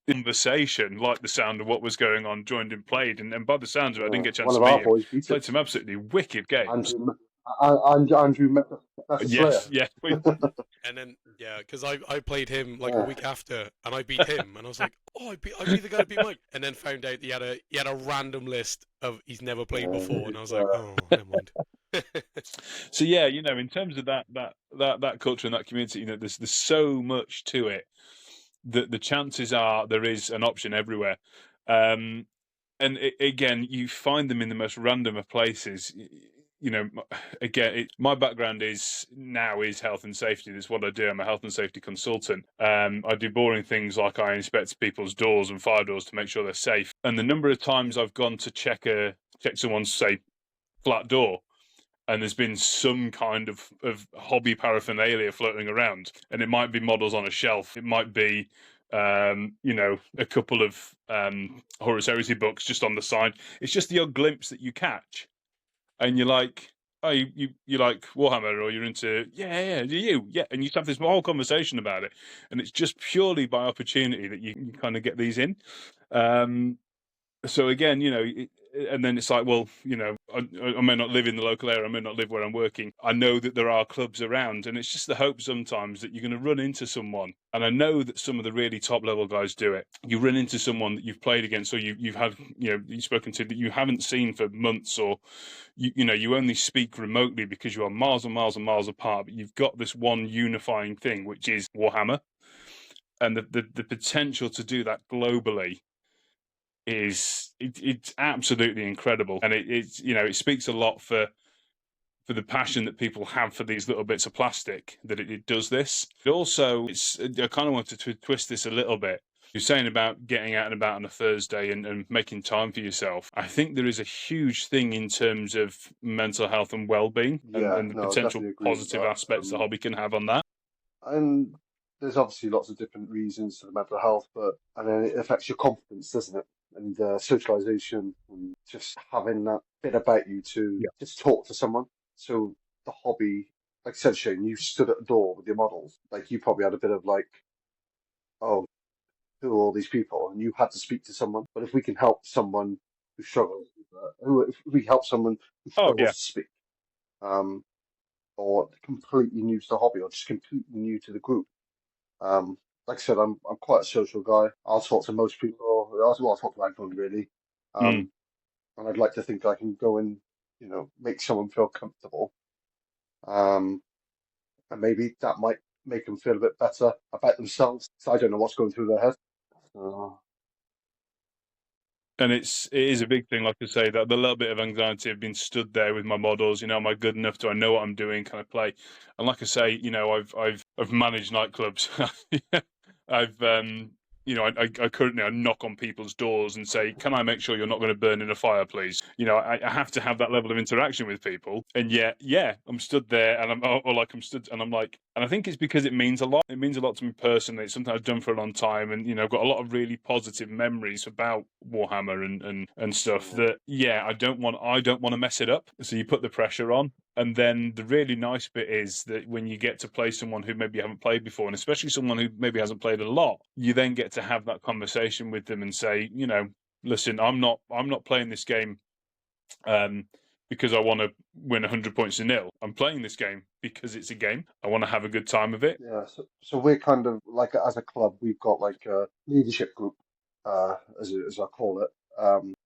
Speaker 1: Conversation, like the sound of what was going on, joined and played, and by the sounds of it, I didn't get a chance to meet him. Played some absolutely wicked games.
Speaker 3: Andrew met
Speaker 1: yes, yeah.
Speaker 2: And then because I played him like a week after, and I beat him, and I was like, oh, I beat the guy that beat Mike, and then found out he had a random list of he's never played before, and I was like, oh, never mind.
Speaker 1: So yeah, in terms of that culture and that community, there's so much to it the chances are there is an option everywhere. And again, you find them in the most random of places. You know, again, my background is health and safety. That's what I do. I'm a health and safety consultant. I do boring things like I inspect people's doors and fire doors to make sure they're safe. And the number of times I've gone to check someone's, say, flat door, and there's been some kind of hobby paraphernalia floating around, and it might be models on a shelf, it might be a couple of Horus Heresy books just on the side. It's just the odd glimpse that you catch, and you're like, oh, you like Warhammer, or you're into and you have this whole conversation about it, and it's just purely by opportunity that you kind of get these in. So again, and then it's like, well, I may not live in the local area, I may not live where I'm working. I know that there are clubs around, and it's just the hope sometimes that you're going to run into someone. And I know that some of the really top level guys do it. You run into someone that you've played against, or you've had, you've spoken to, that you haven't seen for months, or you only speak remotely because you are miles and miles and miles apart. But you've got this one unifying thing, which is Warhammer, and the potential to do that globally it's absolutely incredible, and it speaks a lot for the passion that people have for these little bits of plastic, that it does this. But also, I kind of wanted to twist this a little bit. You're saying about getting out and about on a Thursday and making time for yourself. I think there is a huge thing in terms of mental health and well-being, and the potential positive aspects the hobby can have on that.
Speaker 3: And there's obviously lots of different reasons to the mental health, and then it affects your confidence, doesn't it? And socialization, and just having that bit about you to just talk to someone. So the hobby, like I said, Shane, you stood at a door with your models. Like, you probably had a bit of like, oh, who are all these people? And you had to speak to someone. But if we can help someone who struggles, if we help someone who struggles to speak, or completely new to the hobby, or just completely new to the group, like I said, I'm quite a social guy. I'll talk to most people. I'll talk to anyone really, and I'd like to think I can go and make someone feel comfortable, and maybe that might make them feel a bit better about themselves. So I don't know what's going through their head.
Speaker 1: And it is a big thing, like I say, that the little bit of anxiety of being stood there with my models. Am I good enough? Do I know what I'm doing? Can I play? And like I say, I've managed nightclubs. I currently knock on people's doors and say, "Can I make sure you're not going to burn in a fire, please?" I have to have that level of interaction with people, and yet, I'm stood there, and I'm stood, and I'm like, and I think it's because it means a lot. It means a lot to me personally. It's something I've done for a long time, and I've got a lot of really positive memories about Warhammer and stuff. That I don't want to mess it up. So you put the pressure on. And then the really nice bit is that when you get to play someone who maybe haven't played before, and especially someone who maybe hasn't played a lot, you then get to have that conversation with them and say, listen, I'm not playing this game because I want to win 100 points to nil. I'm playing this game because it's a game. I want to have a good time of it.
Speaker 3: Yeah, so we're kind of like, as a club, we've got like a leadership group, as I call it.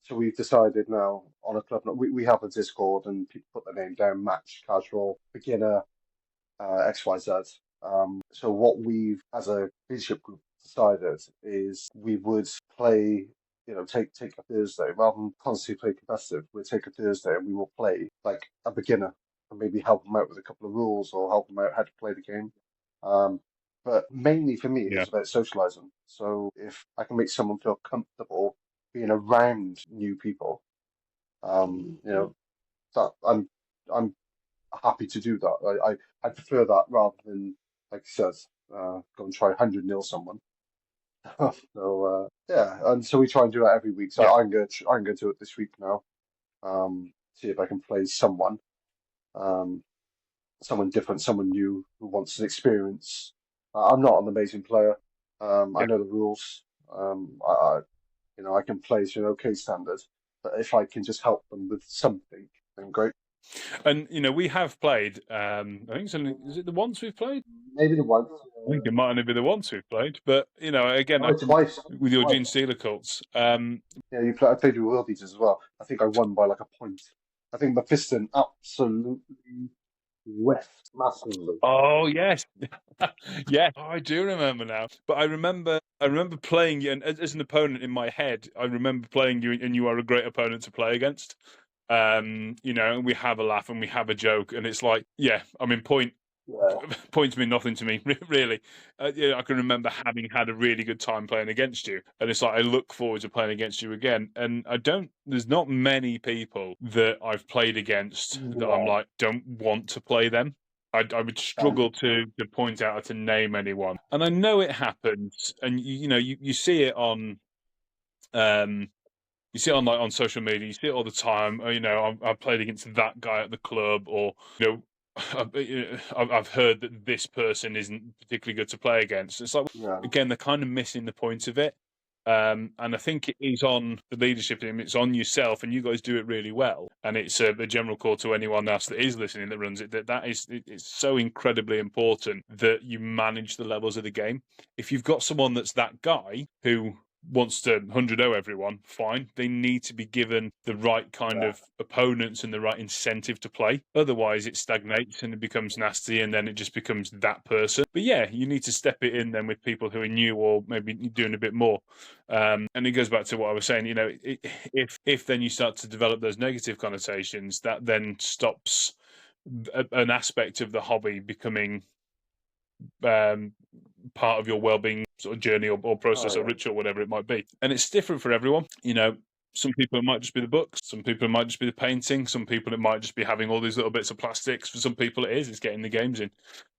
Speaker 3: So we've decided now on a club, we have a Discord, and people put their name down: match, casual, beginner, XYZ. So what we've, as a leadership group, decided is we would play, take a Thursday, rather than constantly play competitive. We'll take a Thursday and we will play like a beginner, and maybe help them out with a couple of rules, or help them out how to play the game. But mainly for me, it's about socializing. So if I can make someone feel comfortable being around new people, that I'm happy to do that. I prefer that rather than, like I said, go and try 100-0 someone. So and so we try and do that every week. So I'm going to do it this week now. See if I can play someone different, someone new who wants an experience. I'm not an amazing player. I know the rules. I can play to an okay standard, but if I can just help them with something, then great.
Speaker 1: And we have played. I think is it the once we've played?
Speaker 3: Maybe the once.
Speaker 1: I think it might only be the once we've played, but again,
Speaker 3: twice
Speaker 1: with your Gene Steeler cults.
Speaker 3: Yeah, I played with World Eaters as well. I think I won by like a point. I think Mephiston absolutely whiffed massively.
Speaker 1: Oh yes, yeah, I do remember now. But I remember playing you, and as an opponent in my head, I remember playing you, and you are a great opponent to play against. And we have a laugh and we have a joke, and it's like, yeah, I mean, points mean nothing to me, really. I can remember having had a really good time playing against you, and it's like I look forward to playing against you again. And there's not many people that I've played against that I'm like, don't want to play them. I would struggle to point out or to name anyone, and I know it happens, and you see it on. You see it on on social media. You see it all the time. I've played against that guy at the club, or I've heard that this person isn't particularly good to play against. It's like, again, they're kind of missing the point of it. And I think it is on the leadership team. It's on yourself, and you guys do it really well. And it's a general call to anyone else that is listening that runs it. It's so incredibly important that you manage the levels of the game. If you've got someone that's that guy who wants to 100-0 everyone, fine. They need to be given the right kind of opponents and the right incentive to play. Otherwise, it stagnates and it becomes nasty, and then it just becomes that person. But yeah, you need to step it in then with people who are new or maybe doing a bit more. And it goes back to what I was saying. If then you start to develop those negative connotations, that then stops an aspect of the hobby becoming part of your well-being sort of journey or process or ritual, whatever it might be. And it's different for everyone. Some people it might just be the books, some people it might just be the painting, some people it might just be having all these little bits of plastics. For some people it's getting the games in.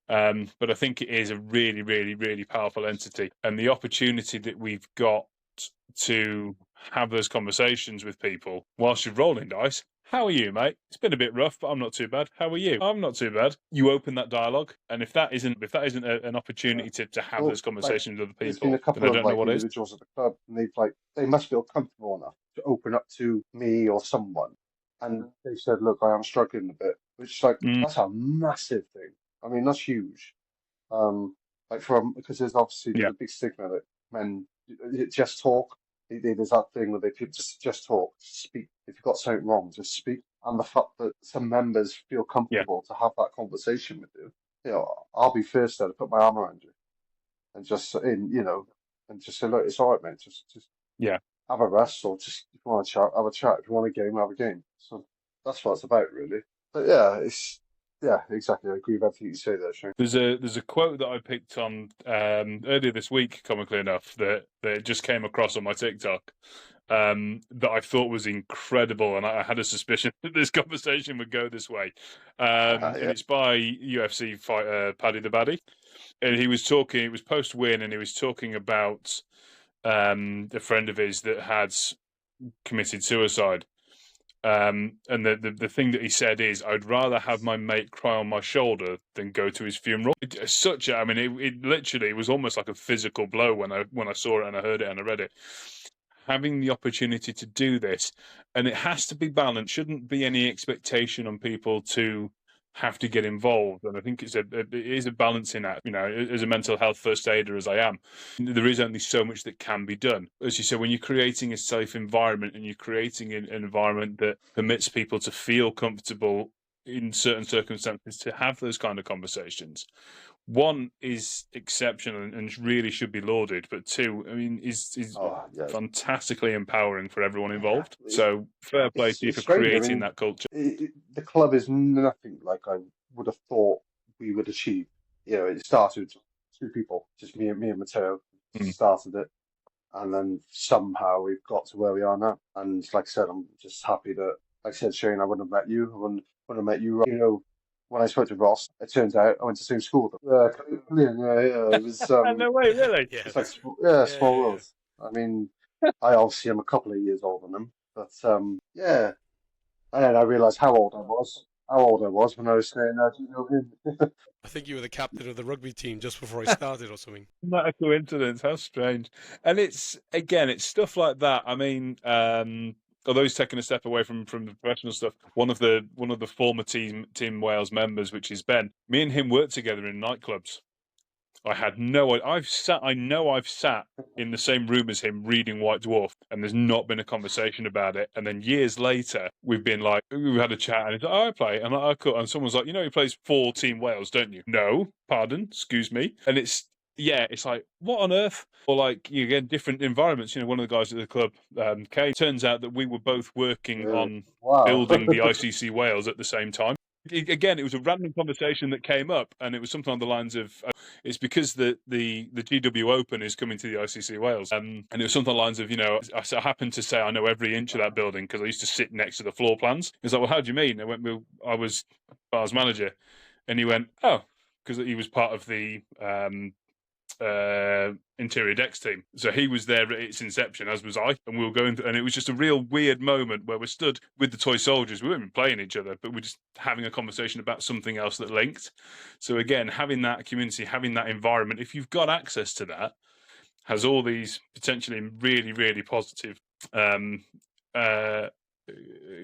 Speaker 1: But I think it is a really, really, really powerful entity, and the opportunity that we've got to have those conversations with people whilst you're rolling dice. How are you, mate? It's been a bit rough, but I'm not too bad. How are you? I'm not too bad. You open that dialogue, and if that isn't an opportunity to have those conversations with other people,
Speaker 3: there's been a couple of individuals at the club, and they must feel comfortable enough to open up to me or someone, and they said, "Look, I am struggling a bit," which is that's a massive thing. I mean, that's huge. Because there's obviously a big stigma that men just talk. There's that thing where people just talk, speak. If you've got something wrong, just speak. And the fact that some members feel comfortable to have that conversation with you, I'll be first there to put my arm around you and just and just say, look, it's all right, mate. Just have a rest, or just if you want to chat, have a chat. If you want a game, have a game. So that's what it's about, really. But yeah, exactly. I agree with everything you say there, Shane.
Speaker 1: There's a quote that I picked on earlier this week, comically enough, that just came across on my TikTok that I thought was incredible, and I had a suspicion that this conversation would go this way. And it's by UFC fighter Paddy the Baddy, and he was talking. It was post-win, and he was talking about a friend of his that had committed suicide. And the thing that he said is, I'd rather have my mate cry on my shoulder than go to his funeral. It literally was almost like a physical blow when I saw it and I heard it and I read it. Having the opportunity to do this, and it has to be balanced. Shouldn't be any expectation on people to have to get involved, and I think it is a balancing act. As a mental health first aider as I am, there is only so much that can be done. As you said, when you're creating a safe environment and you're creating an environment that permits people to feel comfortable in certain circumstances to have those kind of conversations, one is exceptional and really should be lauded, but two, I mean, is fantastically empowering for everyone involved. So fair play to you for creating that culture.
Speaker 3: The club is nothing like I would have thought we would achieve. It started with 2 people, just me and Matteo started it, and then somehow we've got to where we are now. And like I said, I'm just happy that, like I said, Shane, I wouldn't have met you. I wouldn't have met you. When I spoke to Ross, it turns out I went to the same school with him. Yeah. It was
Speaker 1: no way, really.
Speaker 3: It's like small world. I mean, I obviously am a couple of years older than him, but yeah. And then I realised how old I was when I was saying that. You know him.
Speaker 2: I think you were the captain of the rugby team just before I started, or something.
Speaker 1: Not a coincidence. How strange. And it's stuff like that. I mean, although he's taken a step away from the professional stuff, one of the former Team Wales members, which is Ben, me and him worked together in nightclubs. I had I know I've sat in the same room as him reading White Dwarf, and there's not been a conversation about it. And then years later, we've had a chat, and he's like, oh, I play. And I'm like, oh, cool. And someone's like, he plays 4 Team Wales, don't you? No, pardon, excuse me. And it's like, what on earth? Or like, again, different environments. One of the guys at the club, Kay, turns out that we were both working on building the ICC Wales at the same time. Again, it was a random conversation that came up, and it was something on the lines of, it's because the GW Open is coming to the ICC Wales, and it was something on the lines of, I happened to say I know every inch of that building because I used to sit next to the floor plans. He's like, well, how do you mean? I went, well, I was Bar's manager, and he went, oh, because he was part of the interior decks team, so he was there at its inception, as was I, and we were going through, and it was just a real weird moment where we stood with the toy soldiers. We weren't even playing each other, but we're just having a conversation about something else that linked. So again, having that community, having that environment, if you've got access to that, has all these potentially really, really positive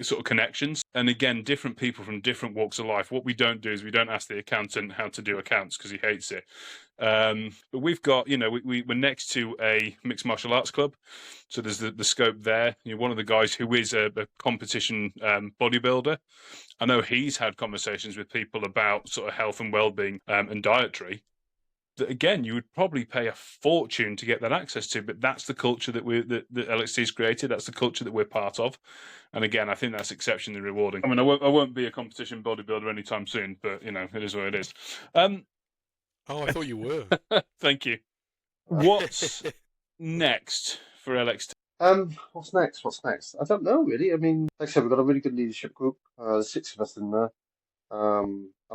Speaker 1: sort of connections. And again, different people from different walks of life. What we don't do is we don't ask the accountant how to do accounts because he hates it. But we've got, we're next to a mixed martial arts club, so there's the scope there. One of the guys who is a competition bodybuilder, I know he's had conversations with people about sort of health and well-being and dietary. That again, you would probably pay a fortune to get that access to, but that's the culture that that LXT's created. That's the culture that we're part of, and again, I think that's exceptionally rewarding. I mean, I won't be a competition bodybuilder anytime soon, but it is what it is.
Speaker 2: Oh, I thought you were.
Speaker 1: Thank you. What's next for LXT?
Speaker 3: What's next? I don't know really. I mean, like I said, we've got a really good leadership group. There's 6 of us in there. I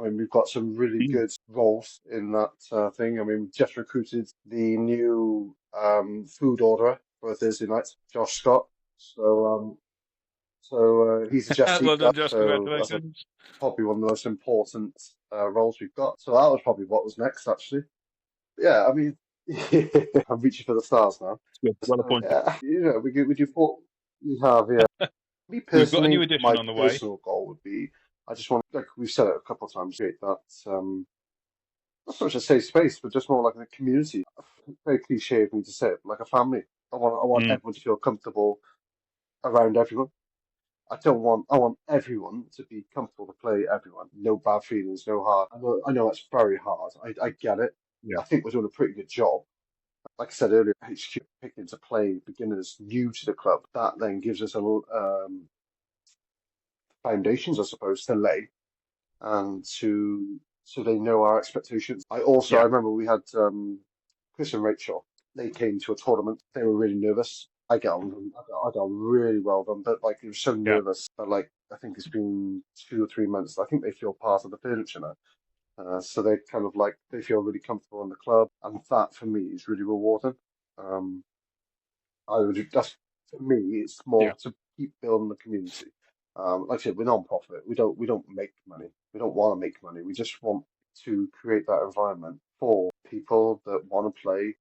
Speaker 3: mean, we've got some really good roles in that thing. I mean, we've just recruited the new food orderer for Thursday night, Josh Scott. So he's a just
Speaker 1: well done, Josh. Congratulations.
Speaker 3: Probably one of the most important roles we've got. So that was probably what was next, actually. But yeah, I mean, I'm reaching for the stars now.
Speaker 1: Well appointed.
Speaker 3: We do 4. We have, yeah. Me personally,
Speaker 1: we've got a new edition on the way.
Speaker 3: My personal goal would be, I just want, like we've said it a couple of times, create that, not so much a safe space, but just more like a community. Very cliche of me to say it, like a family. I want everyone to feel comfortable around everyone. I want everyone to be comfortable to play everyone. No bad feelings, no hard. I know it's very hard. I get it.
Speaker 1: Yeah.
Speaker 3: I think we're doing a pretty good job. Like I said earlier, HQ picking to play beginners new to the club. That then gives us a little foundations, I suppose, to lay and so they know our expectations. I remember we had Chris and Rachel. They came to a tournament. They were really nervous. I got on them. I got on really well with them, but like they were so nervous. But like I think it's been 2 or 3 months. I think they feel part of the furniture now. So they kind of like they feel really comfortable in the club, and that for me is really rewarding. That's for me. It's more to keep building the community. Like I said, we're non-profit. We don't make money. We don't want to make money. We just want to create that environment for people that want to play.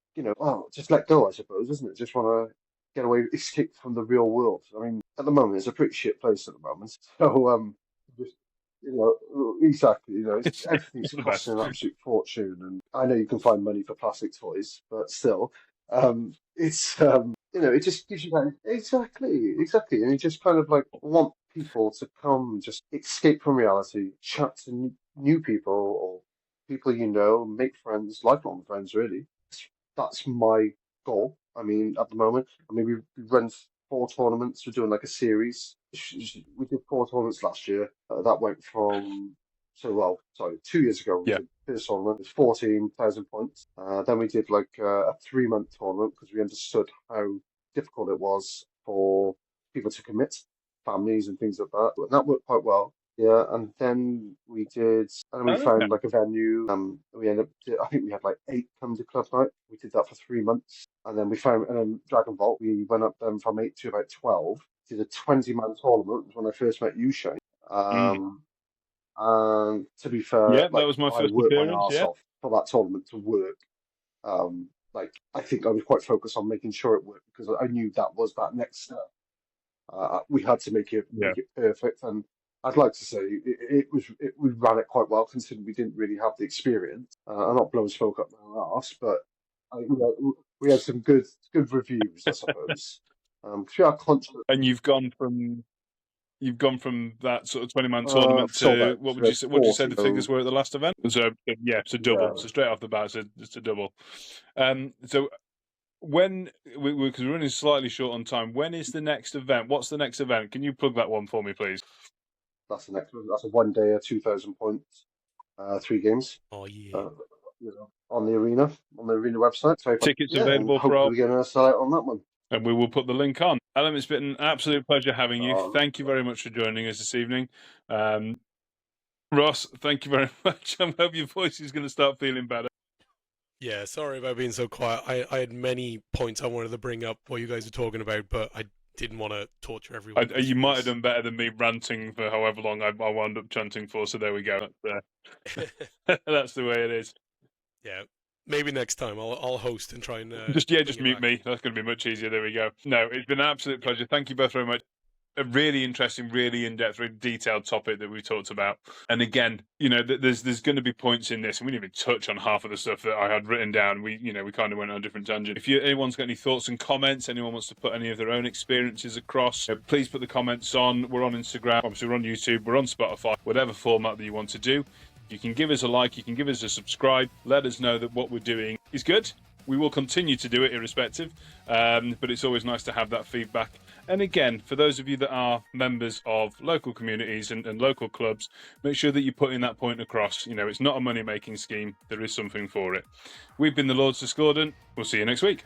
Speaker 3: Just let go, I suppose, isn't it? Just want to get away, escape from the real world. I mean, at the moment, it's a pretty shit place at the moment. So, just exactly. Everything's costing an absolute fortune, and I know you can find money for plastic toys, but still, it's it just gives you that exactly, and you just kind of like want people to come, just escape from reality, chat to new people or people make friends, lifelong friends. Really, that's my goal. I mean, at the moment, we run 4 tournaments. We're doing like a series. We did 4 tournaments last year. That went from 2 years ago. We did the first tournament. It was 14,000 points. Then we did like a 3-month tournament because we understood how difficult it was for people to commit, families and things like that. And that worked quite well. Yeah, and then we found like a venue. We ended up, I think we had like 8 come to club night. We did that for 3 months, and then Dragon Vault. We went up from 8 to about 12. Did a 20-man tournament when I first met you, Shane. And to be fair,
Speaker 1: that was my first appearance.
Speaker 3: For that tournament to work. I think I was quite focused on making sure it worked because I knew that was that next step. We had to make it perfect, and I'd like to say we ran it quite well, considering we didn't really have the experience. I'm not blowing smoke up my arse, but we had some good reviews, I suppose. We are conscious.
Speaker 1: And you've gone from that sort of 20-man tournament
Speaker 3: Sold
Speaker 1: to
Speaker 3: out.
Speaker 1: what would you say? What did you say the figures were at the last event? So yeah, it's a double.
Speaker 3: Yeah.
Speaker 1: So straight off the bat, it's a double. So when because we're running slightly short on time, when is the next event? What's the next event? Can you plug that one for me, please?
Speaker 3: That's the next one. That's a 1 day, 2,000 points, 3 games.
Speaker 2: Oh yeah.
Speaker 3: On the arena website. So
Speaker 1: Tickets available for
Speaker 3: hopefully we're going to sell out on that one.
Speaker 1: And we will put the link on. Alan, it's been an absolute pleasure having you. Thank you very much for joining us this evening. Ross, thank you very much. I hope your voice is going to start feeling better.
Speaker 2: Yeah, sorry about being so quiet. I had many points I wanted to bring up what you guys were talking about, but I didn't want to torture everyone.
Speaker 1: You might have done better than me ranting for however long I wound up chanting for, so there we go. That's the way it is.
Speaker 2: Yeah, maybe next time I'll host and try and...
Speaker 1: just mute me. That's going to be much easier. There we go. No, it's been an absolute pleasure. Thank you both very much. A really interesting, really in-depth, really detailed topic that we talked about. And again, there's going to be points in this, and we didn't even touch on half of the stuff that I had written down. We kind of went on a different tangent. If anyone's got any thoughts and comments, anyone wants to put any of their own experiences across, please put the comments on. We're on Instagram, obviously we're on YouTube, we're on Spotify, whatever format that you want to do. You can give us a like, you can give us a subscribe, let us know that what we're doing is good. We will continue to do it irrespective, but it's always nice to have that feedback. And again, for those of you that are members of local communities and local clubs, make sure that you're putting that point across. It's not a money-making scheme. There is something for it. We've been the Lords Discordant. We'll see you next week.